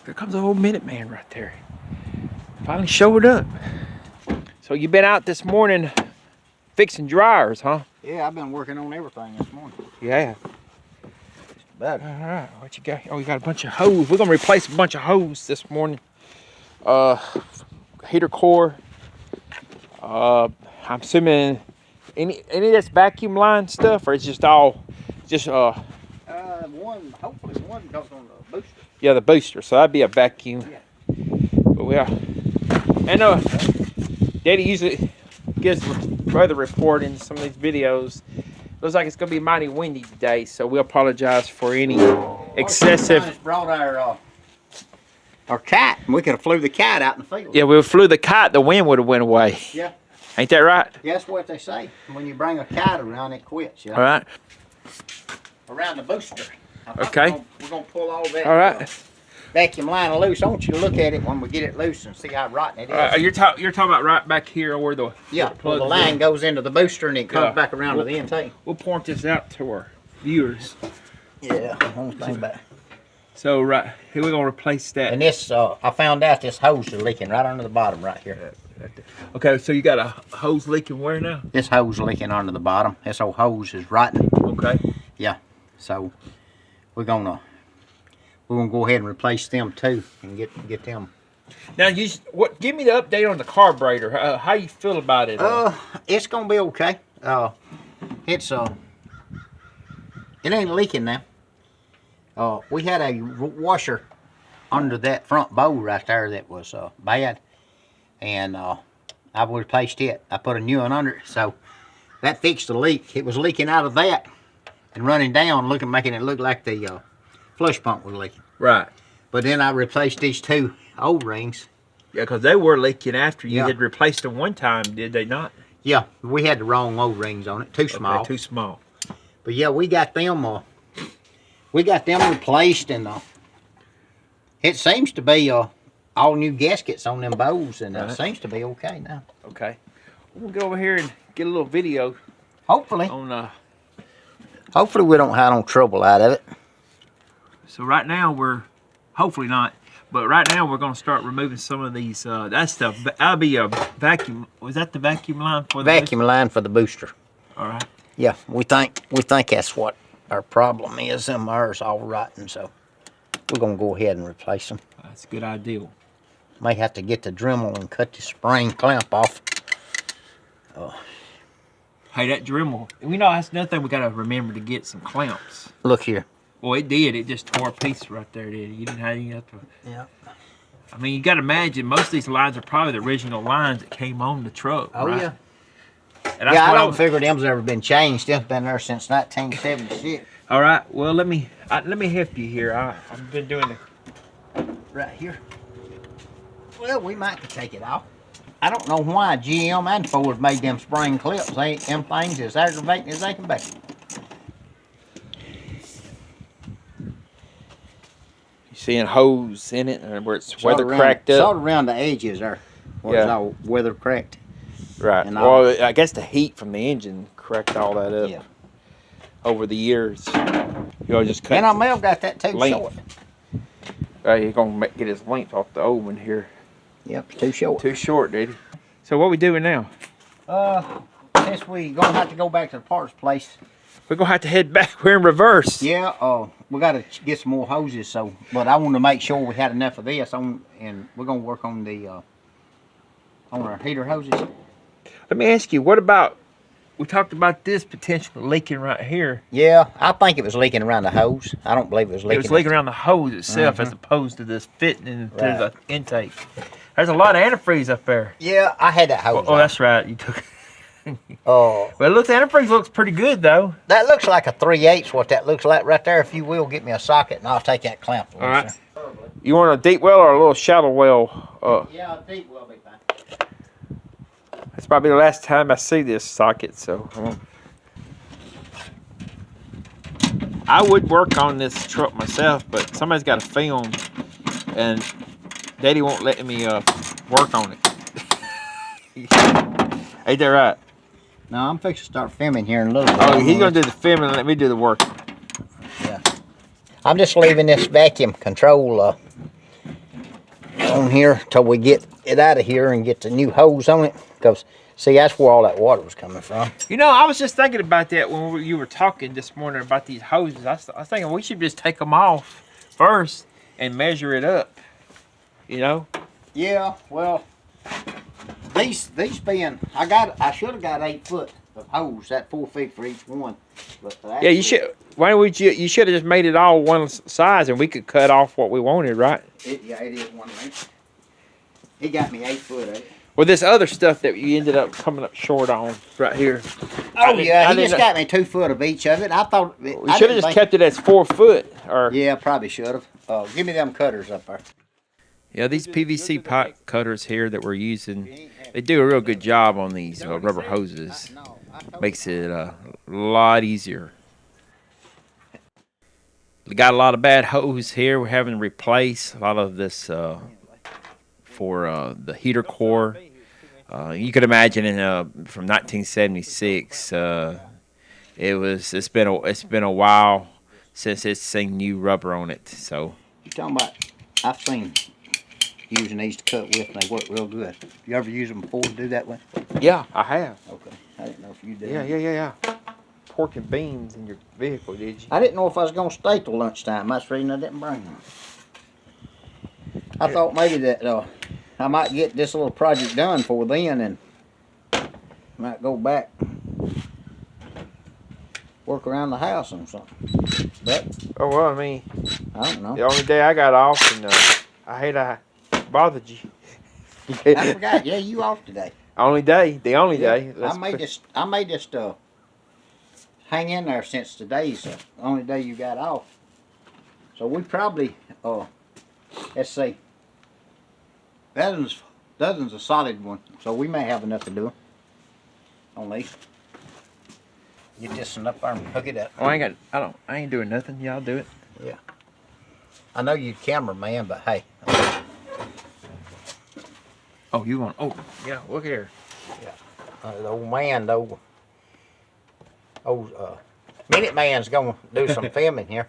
Here comes the old Minuteman right there. Finally showed up. So you been out this morning fixing dryers, huh? Yeah, I've been working on everything this morning. Yeah. All right, what you got? Oh, you got a bunch of hose. We're gonna replace a bunch of hose this morning. Heater core. I'm assuming any of this vacuum line stuff, or it's just all Hopefully one goes on the booster. Yeah, the booster. So that'd be a vacuum. Yeah. But we are. And Daddy usually gives weather report in some of these videos. Looks like it's gonna be mighty windy today, so we apologize for any excessive. Just brought our kite, and we could have flew the kite out in the field. Yeah, we flew the kite. The wind would have went away. Yeah. Ain't that right? Yeah, that's what they say. When you bring a kite around, it quits. You know? All right. Around the booster. Okay. We're gonna pull all that. All right. Vacuum line loose. I want you to look at it when we get it loose and see how rotten it is. You're talking about right back here where the where the line goes into the booster and it comes back around to the intake. We'll point this out to our viewers. Yeah, whole thing back. So right here we're gonna replace that. And this, I found out this hose is leaking right under the bottom right here. Okay, so you got a hose leaking where now? This hose leaking under the bottom. This old hose is rotten. Okay. Yeah. So we're gonna go ahead and replace them too and get them. Now give me the update on the carburetor. How you feel about it? It's gonna be okay. It ain't leaking now. We had a washer under that front bowl right there that was bad, and I replaced it. I put a new one under it, so that fixed the leak. It was leaking out of that and running down, making it look like the flush pump was leaking. Right. But then I replaced these two O-rings. Yeah, because they were leaking after you had replaced them one time, did they not? Yeah, we had the wrong O-rings on it. Too small. Okay, too small. But yeah, we got them replaced, and it seems to be all new gaskets on them bowls, and it seems to be okay now. Okay. We'll go over here and get a little video. Hopefully. Hopefully we don't have no trouble out of it. So right now hopefully not, but right now we're going to start removing some of these. That'll be a vacuum. Was that the vacuum line for the vacuum line for the booster? All right. Yeah, we think that's what our problem is. Them ours all rotten, so we're going to go ahead and replace them. That's a good idea. May have to get the Dremel and cut the spring clamp off. Hey, that Dremel. We know that's another thing we got to remember to get some clamps. Look here. Well, it did. It just tore a piece right there, did it? You didn't have to. Yeah. I mean, you got to imagine most of these lines are probably the original lines that came on the truck. Oh, right? yeah. And I don't figure them's ever been changed. Them's been there since 1976. All right. Well, let me help you here. I've been doing it right here. Well, we might take it off. I don't know why GM and Ford made them spring clips. Them things as aggravating as they can be. Seeing hose in it, and where it's weather cracked up. Sort of around the edges there, where it's all weather cracked. Right. And well, I guess the heat from the engine cracked all that up. Yeah. Over the years, you all just cut. And I may have got that too short. He's gonna get his length off the old one here. Yep, too short. Too short, dude. So what we doing now? Since we gonna have to go back to the parts place. We're gonna have to head back. We're in reverse. Yeah, we gotta get some more hoses. But I want to make sure we had enough of this and we're gonna work on on our heater hoses. Let me ask you, what about? We talked about this potential leaking right here. Yeah, I think it was leaking around the hose. I don't believe it was leaking. It was leaking around the hose itself as opposed to this fitting into the intake. There's a lot of antifreeze up there. Yeah, I had that hose. Oh, that's right. You took. Well, look, the antifreeze looks pretty good though. That looks like a 3/8. What that looks like right there. If you will, get me a socket and I'll take that clamp. All right. You want a deep well or a little shallow well? Yeah, a deep well will be fine. That's probably the last time I see this socket, so I would work on this truck myself, but somebody's got to film, and Daddy won't let me work on it. Ain't that right? No, I'm fixing to start filming here in a little bit. Oh, he's gonna do the filming and let me do the work. Yeah. I'm just leaving this vacuum control on here till we get it out of here and get the new hose on it. Because, see, that's where all that water was coming from. You know, I was just thinking about that when you were talking this morning about these hoses. I was thinking we should just take them off first and measure it up. You know? Yeah, well, these being, I should have got 8 foot of hose, that 4 feet for each one. But yeah, you should. Why would you should have just made it all one size and we could cut off what we wanted, right? It is 1 length. It got me 8 foot of it. Well, this other stuff that you ended up coming up short on right here. Oh, yeah, he just got me 2 foot of each of it. I thought... We should have just kept it as 4 foot. Or yeah, probably should have. Give me them cutters up there. Yeah, these PVC pipe cutters here that we're using, they do a real good job on these rubber hoses. Makes it a lot easier. We got a lot of bad hose here. We're having to replace a lot of this for the heater core. You could imagine from 1976. It's been a while since it's seen new rubber on it. So you talking about? I've seen using these to cut with, and they work real good. You ever use them before to do that with? Yeah, I have. Okay, I didn't know if you did. Yeah. Pork and beans in your vehicle, did you? I didn't know if I was gonna stay till lunchtime. That's the reason I didn't bring them. I thought maybe that I might get this little project done for then, and might go back work around the house or something. But oh well, I mean, I don't know. The only day I got off, and I hate I bothered you. I forgot. Yeah, you off today. The only day. I may just hang in there since today's the only day you got off. So we probably let's see. Dozen's a solid one, so we may have enough to do on these. Get this one up there and hook it up. Oh, I ain't doing nothing. Y'all do it. Yeah. I know you're cameraman, but hey. Oh, you want? Oh, yeah. Look here. Yeah. The old man, though. Minute Man's gonna do some filming here.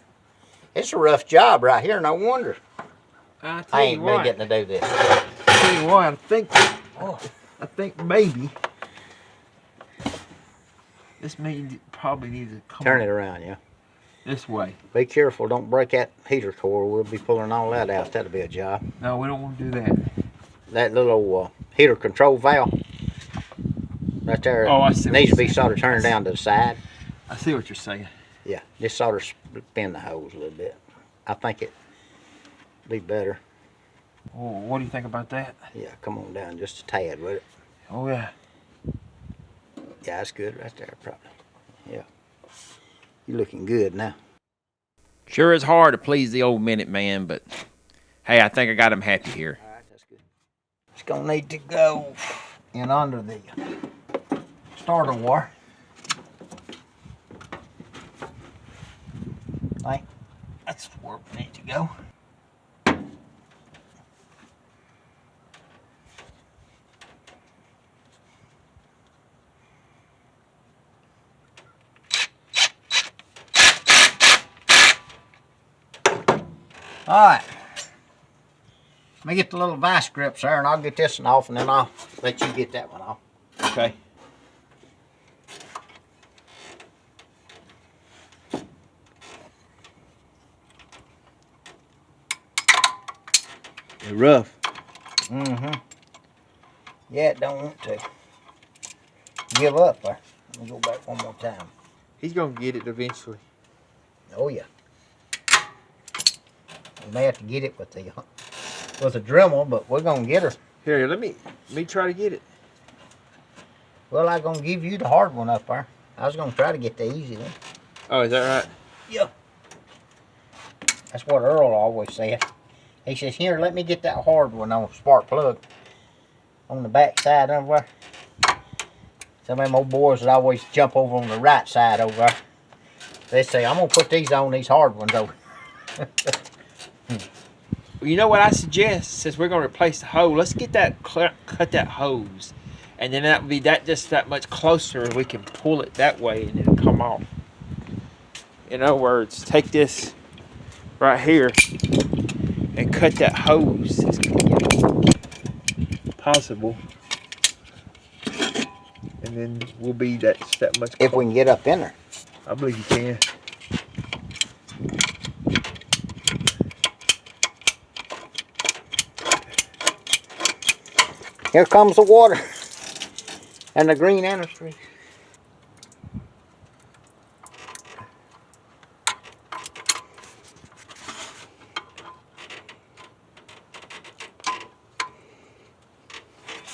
It's a rough job right here. No wonder. I ain't really getting to do this. Tell you what, I think maybe this probably needs to come. Turn it around, yeah. This way. Be careful, don't break that heater core. We'll be pulling all that out. That'll be a job. No, we don't want to do that. That little heater control valve right there needs to be sort of turned down to the side. I see what you're saying. Yeah, just sort of spin the hose a little bit. I think it'd be better. Oh, what do you think about that? Yeah, come on down just a tad with it. Oh, yeah. Yeah, that's good right there, probably. Yeah. You're looking good now. Sure is hard to please the old Minute Man, but hey, I think I got him happy here. All right, that's good. It's going to need to go in under the starter wire. I think that's where we need to go. Alright, let me get the little vice grips there and I'll get this one off and then I'll let you get that one off. Okay. They're rough. Mm-hmm. Yeah, it don't want to. Give up there. Let me go back one more time. He's going to get it eventually. Oh, yeah. We may have to get it with a Dremel, but we're gonna get her. Here, let me try to get it. Well, I'm gonna give you the hard one up there. I was gonna try to get the easy one. Oh, is that right? Yeah. That's what Earl always said. He says, "Here, let me get that hard one on spark plug on the back side over there." Some of them old boys that always jump over on the right side over there. They say, "I'm gonna put these on these hard ones over." Well, you know what I suggest? Since we're going to replace the hose, let's get that cut that hose, and then that would be just that much closer, and we can pull it that way, and it'll come off. In other words, take this right here and cut that hose. possible. And then we'll be that much. If we can get up in there. I believe you can. Here comes the water and the green industry.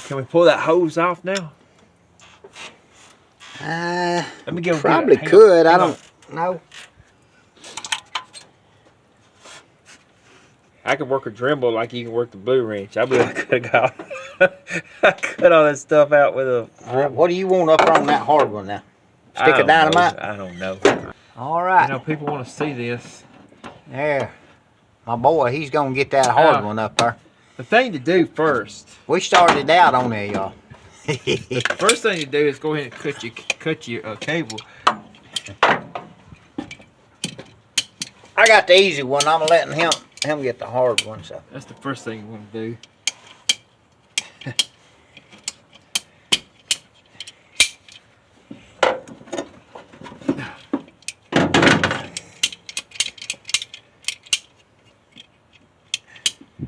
Can we pull that hose off now? Let me go. Probably could. I don't know. I could work a Dremel like you can work the blue wrench. I believe I could have got cut all that stuff out with a Dremel. What do you want up on that hard one now? Stick of dynamite? I don't know. All right. You know, people want to see this. There. My boy, he's going to get that hard one up there. The thing to do first. We started out on there, y'all. First thing to do is go ahead and cut your cable. I got the easy one. I'm letting him get the hard one. So that's the first thing you want to do.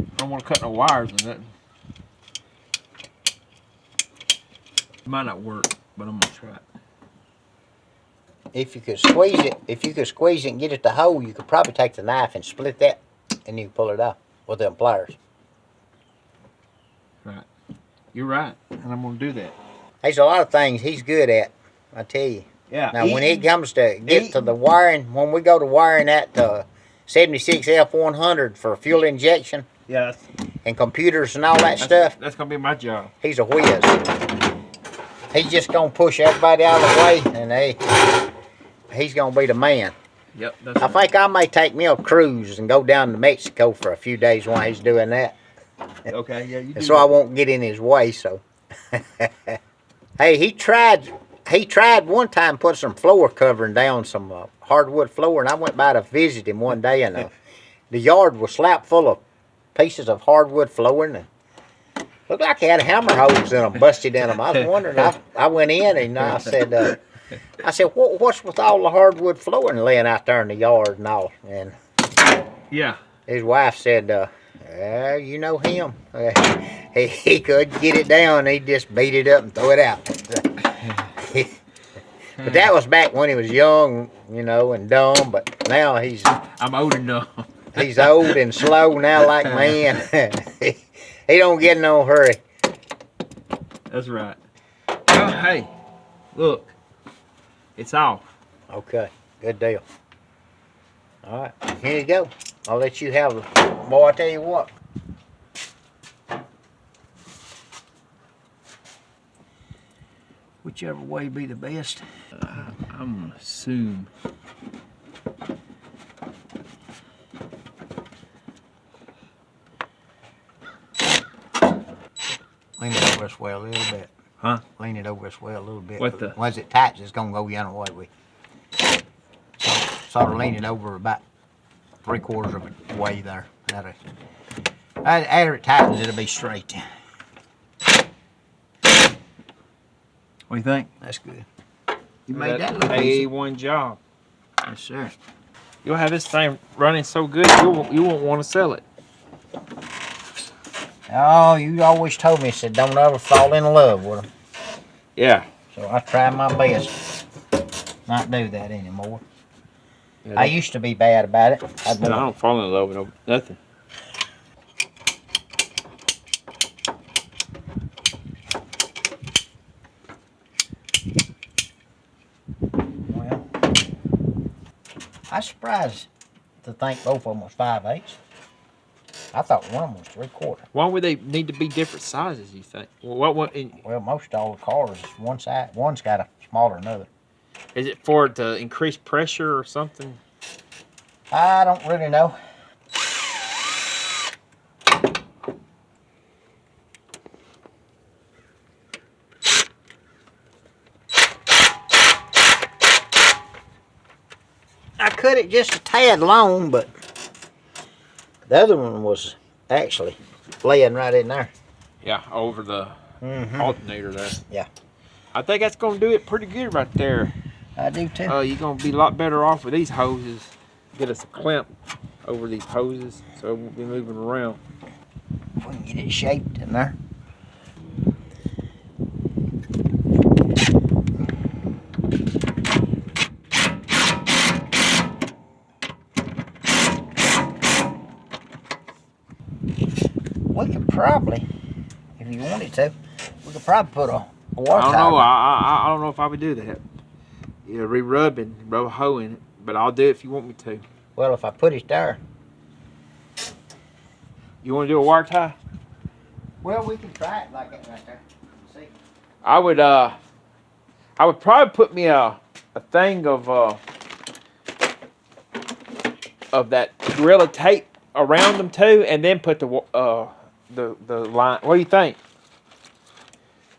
I don't want to cut no wires or nothing. It might not work, but I'm gonna try it. If you could squeeze it and get it to hole, you could probably take the knife and split that, and you can pull it out with them pliers. Right. You're right, and I'm gonna do that. There's a lot of things he's good at, I tell you. Yeah. Now, when it comes to to the wiring, when we go to wiring that 76 F100 for fuel injection, yeah, and computers and all that stuff, that's gonna be my job. He's a whiz. He's just gonna push everybody out of the way, and he's gonna be the man. Yep. That's I think I may take me a cruise and go down to Mexico for a few days while he's doing that. Okay. Yeah. You do. So I won't get in his way. So, hey, he tried one time to put some floor covering down some hardwood floor, and I went by to visit him one day, and the yard was slap full of pieces of hardwood flooring, and looked like he had hammer holes in them, busted in them. I was wondering. I went in and I said, what's with all the hardwood flooring laying out there in the yard and all? And yeah, his wife said, you know him. He could get it down. He'd just beat it up and throw it out. But that was back when he was young, you know, and dumb. But now I'm old enough. He's old and slow now, like man. He don't get in no hurry. That's right. Well, hey, look, it's off. Okay, good deal. All right, here you go. I'll let you have it. Boy, I tell you what. Whichever way be the best. I'm gonna assume. Lean it over this way a little bit. Huh? Lean it over this way a little bit. What the? Once it tights, it's gonna go the other way. Sort of lean it over about 3/4 of the way there. After it tightens, it'll be straight. What do you think? That's good. You made that look A1 easy. job. Yes, sir. You'll have this thing running so good, you won't want to sell it. Oh, you always told me, said don't ever fall in love with them. Yeah. So I try my best not do that anymore. Yeah, I used to be bad about it. I don't fall in love with nothing. Well, I was surprised to think both of them was 5/8. I thought one of them was 3/4. Why would they need to be different sizes, you think? Well, Well, most all the cars, one side, one's got a smaller than the other. is it for to increase pressure or something? I don't really know. I cut it just a tad long, but the other one was actually laying right in there. Yeah, over the alternator there. Yeah. I think that's gonna do it pretty good right there. I do too. You're gonna be a lot better off with these hoses. Get us a clamp over these hoses so it won't be moving around. We can get it shaped in there. We could probably, if you wanted to, we could probably put a water I don't know. tower. I don't know if I would do that. Yeah, rub a hoe in it, but I'll do it if you want me to. Well, if I put it there. You want to do a wire tie? Well, we can try it like that right there. See? I would probably put me a thing of that Gorilla Tape around them too, and then put the line. What do you think?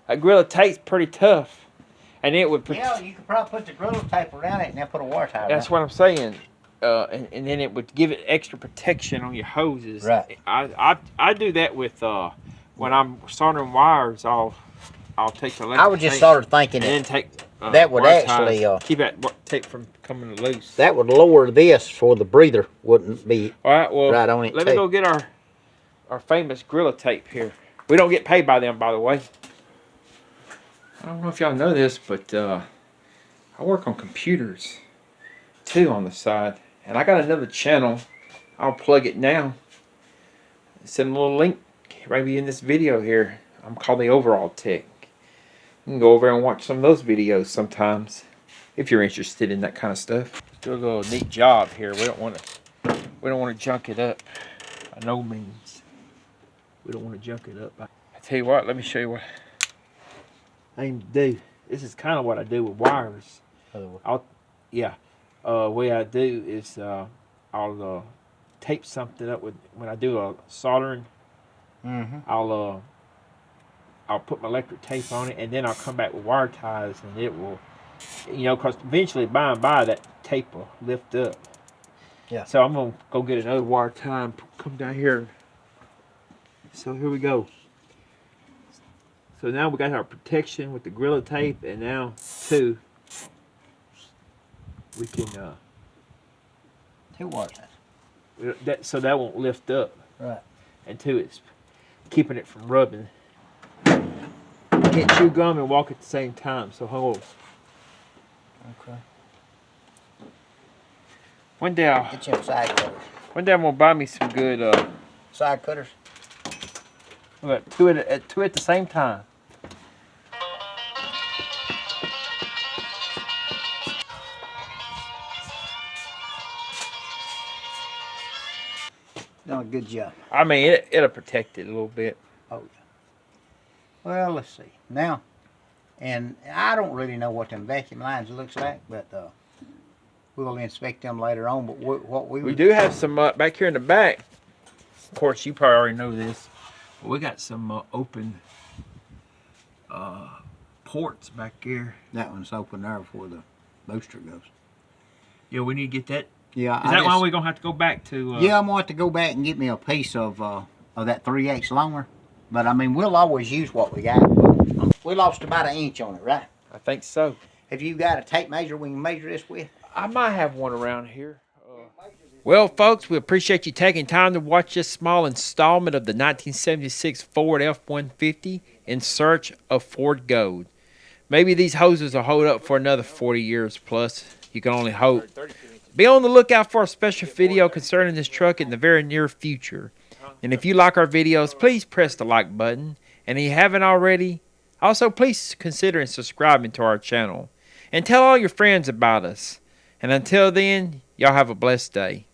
That Gorilla Tape's pretty tough, and it would. Yeah, you could probably put the Gorilla Tape around it and then put a wire tie. That's what I'm saying. And then it would give it extra protection on your hoses. Right. I do that with when I'm soldering wires. I'll take the electric I was just tape started thinking and then it, take that would wire actually ties, keep that tape from coming loose. that would lower this for the breather wouldn't be All right. Well, right on it. let me go get our famous Gorilla Tape here. We don't get paid by them, by the way. I don't know if y'all know this, but I work on computers too on the side. And I got another channel. I'll plug it now. Send a little link maybe in this video here. I'm called the Overall Tech. You can go over and watch some of those videos sometimes if you're interested in that kind of stuff. Do a little neat job here. We don't want to junk it up by no means. We don't want to junk it up. I tell you what, let me show you what I aim to do. This is kind of what I do with wires. Way I do is I'll tape something up with when I do a soldering. I'll put my electric tape on it, and then I'll come back with wire ties, and it will, because eventually by and by that tape will lift up. Yeah. So I'm gonna go get another wire tie and come down here. So here we go. So now we got our protection with the Gorilla Tape, and now too we can Two wire ties. so that won't lift up. Right. And two, it's keeping it from rubbing. You can't chew gum and walk at the same time. So hold. Okay. One day Get you some side cutters. I'm gonna buy me some good Side cutters. look, two at the same time. Done a good job. I mean, it'll protect it a little bit. Oh yeah. Well, let's see now, and I don't really know what them vacuum lines looks like, but we'll inspect them later on. But we do have some back here in the back. Of course, you probably already know this. But we got some open ports back here. That one's open there before the booster goes. Yeah, we need to get that. Yeah. Is that why we're gonna have to go back to? Yeah, I'm gonna have to go back and get me a piece of that 3/8 longer. But I mean, we'll always use what we got. We lost about 1 inch on it, right? I think so. Have you got a tape measure we can measure this with? I might have one around here. Well, folks, we appreciate you taking time to watch this small installment of the 1976 Ford F-150 in search of Ford gold. Maybe these hoses will hold up for another 40 years plus. You can only hope. Be on the lookout for a special video concerning this truck in the very near future. And if you like our videos, please press the like button. And if you haven't already, also please consider subscribing to our channel. And tell all your friends about us. And until then, y'all have a blessed day.